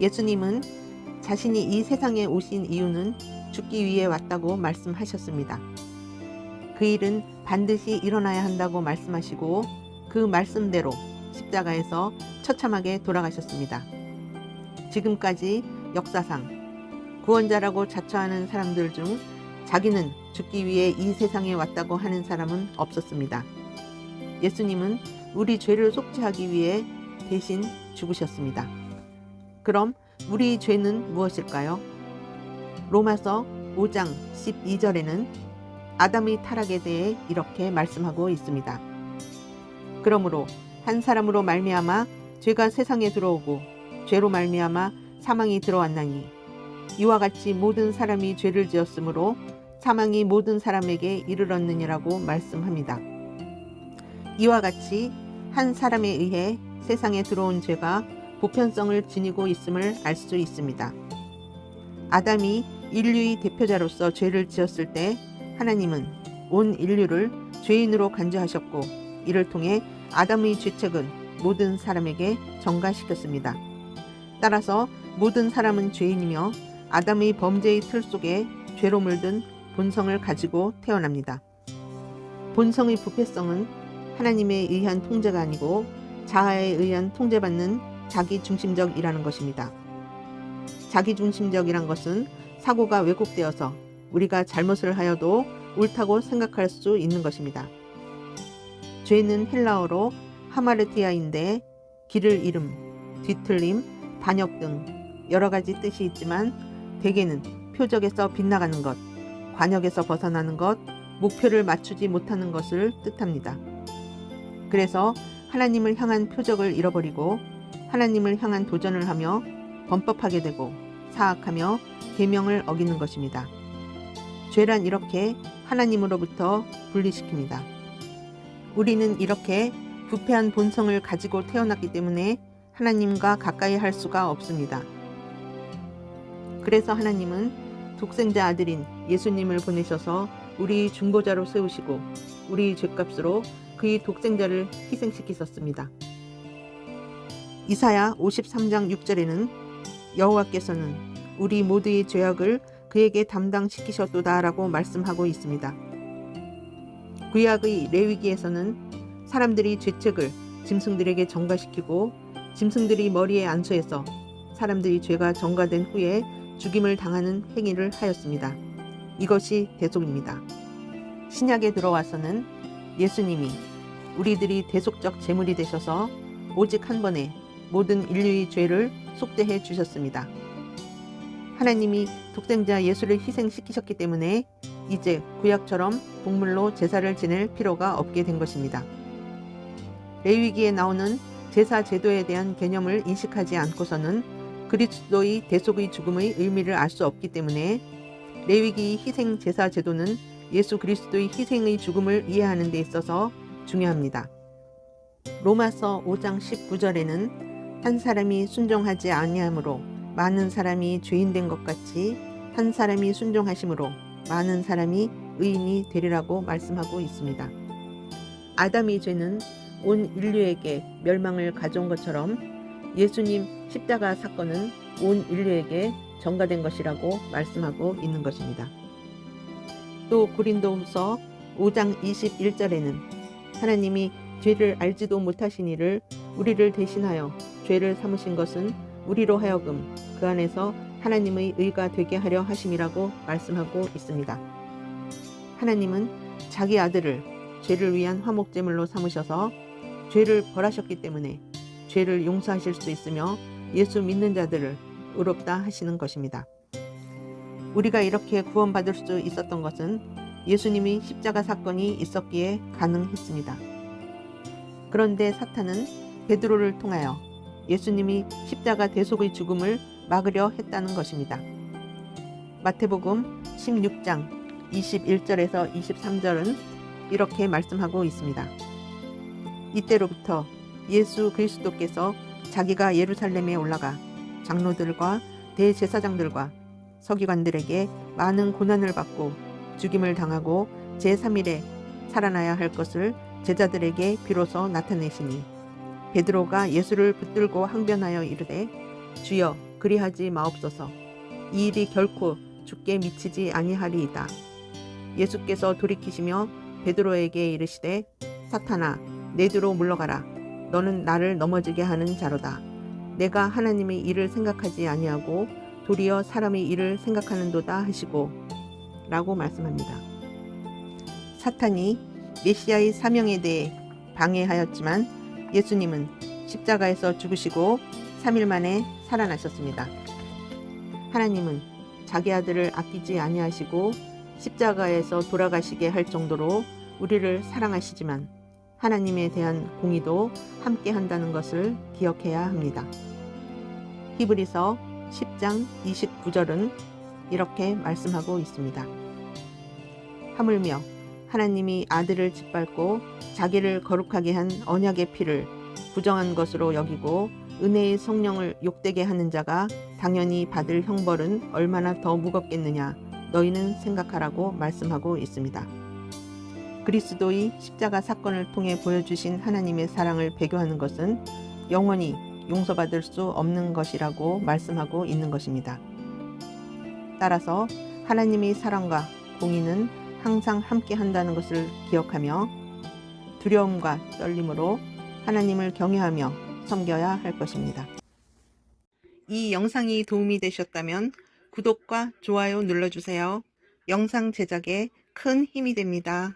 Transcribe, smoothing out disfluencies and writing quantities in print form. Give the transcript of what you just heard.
예수님은 자신이 이 세상에 오신 이유는 죽기 위해 왔다고 말씀하셨습니다. 그 일은 반드시 일어나야 한다고 말씀하시고 그 말씀대로 십자가에서 처참하게 돌아가셨습니다. 지금까지 역사상 구원자라고 자처하는 사람들 중 자기는 죽기 위해 이 세상에 왔다고 하는 사람은 없었습니다. 예수님은 우리 죄를 속죄하기 위해 대신 죽으셨습니다. 그럼 우리 죄는 무엇일까요? 로마서 5장 12절에는 아담의 타락에 대해 이렇게 말씀하고 있습니다. 그러므로 한 사람으로 말미암아 죄가 세상에 들어오고 죄로 말미암아 사망이 들어왔나니 이와 같이 모든 사람이 죄를 지었으므로 사망이 모든 사람에게 이르렀느니라고 말씀합니다. 이와 같이 한 사람에 의해 세상에 들어온 죄가 보편성을 지니고 있음을 알 수 있습니다. 아담이 인류의 대표자로서 죄를 지었을 때 하나님은 온 인류를 죄인으로 간주하셨고 이를 통해 아담의 죄책은 모든 사람에게 전가시켰습니다. 따라서 모든 사람은 죄인이며 아담의 범죄의 틀 속에 죄로 물든 본성을 가지고 태어납니다. 본성의 부패성은 하나님에 의한 통제가 아니고 자아에 의한 통제받는 자기중심적이라는 것입니다. 자기중심적이란 것은 사고가 왜곡되어서 우리가 잘못을 하여도 옳다고 생각할 수 있는 것입니다. 죄는 헬라어로 하마르티아인데 길을 잃음, 뒤틀림, 반역 등 여러 가지 뜻이 있지만 대개는 표적에서 빗나가는 것, 관역에서 벗어나는 것, 목표를 맞추지 못하는 것을 뜻합니다. 그래서 하나님을 향한 표적을 잃어버리고 하나님을 향한 도전을 하며 범법하게 되고 사악하며 계명을 어기는 것입니다. 죄란 이렇게 하나님으로부터 분리시킵니다. 우리는 이렇게 부패한 본성을 가지고 태어났기 때문에 하나님과 가까이 할 수가 없습니다. 그래서 하나님은 독생자 아들인 예수님을 보내셔서 우리 중보자로 세우시고 우리 죄값으로 그의 독생자를 희생시키셨습니다. 이사야 53장 6절에는 여호와께서는 우리 모두의 죄악을 그에게 담당시키셨도다 라고 말씀하고 있습니다. 구약의 레위기에서는 사람들이 죄책을 짐승들에게 전가시키고 짐승들이 머리에 안수해서 사람들이 죄가 전가된 후에 죽임을 당하는 행위를 하였습니다. 이것이 대속입니다. 신약에 들어와서는 예수님이 우리들이 대속적 제물이 되셔서 오직 한 번에 모든 인류의 죄를 속죄해 주셨습니다. 하나님이 독생자 예수를 희생시키셨기 때문에 이제 구약처럼 동물로 제사를 지낼 필요가 없게 된 것입니다. 레위기에 나오는 제사 제도에 대한 개념을 인식하지 않고서는 그리스도의 대속의 죽음의 의미를 알 수 없기 때문에 레위기의 희생 제사 제도는 예수 그리스도의 희생의 죽음을 이해하는 데 있어서 중요합니다. 로마서 5장 19절에는 한 사람이 순종하지 아니함으로 많은 사람이 죄인 된 것 같이 한 사람이 순종하심으로 많은 사람이 의인이 되리라고 말씀하고 있습니다. 아담의 죄는 온 인류에게 멸망을 가져온 것처럼 예수님 십자가 사건은 온 인류에게 전가된 것이라고 말씀하고 있는 것입니다. 또 고린도후서 5장 21절에는 하나님이 죄를 알지도 못하신 이를 우리를 대신하여 죄를 삼으신 것은 우리로 하여금 그 안에서 하나님의 의가 되게 하려 하심이라고 말씀하고 있습니다. 하나님은 자기 아들을 죄를 위한 화목제물로 삼으셔서 죄를 벌하셨기 때문에 죄를 용서하실 수 있으며 예수 믿는 자들을 의롭다 하시는 것입니다. 우리가 이렇게 구원받을 수 있었던 것은 예수님이 십자가 사건이 있었기에 가능했습니다. 그런데 사탄은 베드로를 통하여 예수님이 십자가 대속의 죽음을 막으려 했다는 것입니다. 마태복음 16장 21절에서 23절은 이렇게 말씀하고 있습니다. 이때로부터 예수 그리스도께서 자기가 예루살렘에 올라가 장로들과 대제사장들과 서기관들에게 많은 고난을 받고 죽임을 당하고 제3일에 살아나야 할 것을 제자들에게 비로소 나타내시니 베드로가 예수를 붙들고 항변하여 이르되 주여 그리하지 마옵소서. 이 일이 결코 주께 미치지 아니하리이다. 예수께서 돌이키시며 베드로에게 이르시되 사탄아 내 뒤로 물러가라. 너는 나를 넘어지게 하는 자로다. 내가 하나님의 일을 생각하지 아니하고 도리어 사람의 일을 생각하는도다 하시고 라고 말씀합니다. 사탄이 메시아의 사명에 대해 방해하였지만 예수님은 십자가에서 죽으시고 3일 만에 살아나셨습니다. 하나님은 자기 아들을 아끼지 아니하시고 십자가에서 돌아가시게 할 정도로 우리를 사랑하시지만 하나님에 대한 공의도 함께 한다는 것을 기억해야 합니다. 히브리서 10장 29절은 이렇게 말씀하고 있습니다. 하물며 하나님이 아들을 짓밟고 자기를 거룩하게 한 언약의 피를 부정한 것으로 여기고 은혜의 성령을 욕되게 하는 자가 당연히 받을 형벌은 얼마나 더 무겁겠느냐 너희는 생각하라고 말씀하고 있습니다. 그리스도의 십자가 사건을 통해 보여주신 하나님의 사랑을 배교하는 것은 영원히 용서받을 수 없는 것이라고 말씀하고 있는 것입니다. 따라서 하나님의 사랑과 공의는 항상 함께 한다는 것을 기억하며 두려움과 떨림으로 하나님을 경외하며 섬겨야 할 것입니다. 이 영상이 도움이 되셨다면 구독과 좋아요 눌러주세요. 영상 제작에 큰 힘이 됩니다.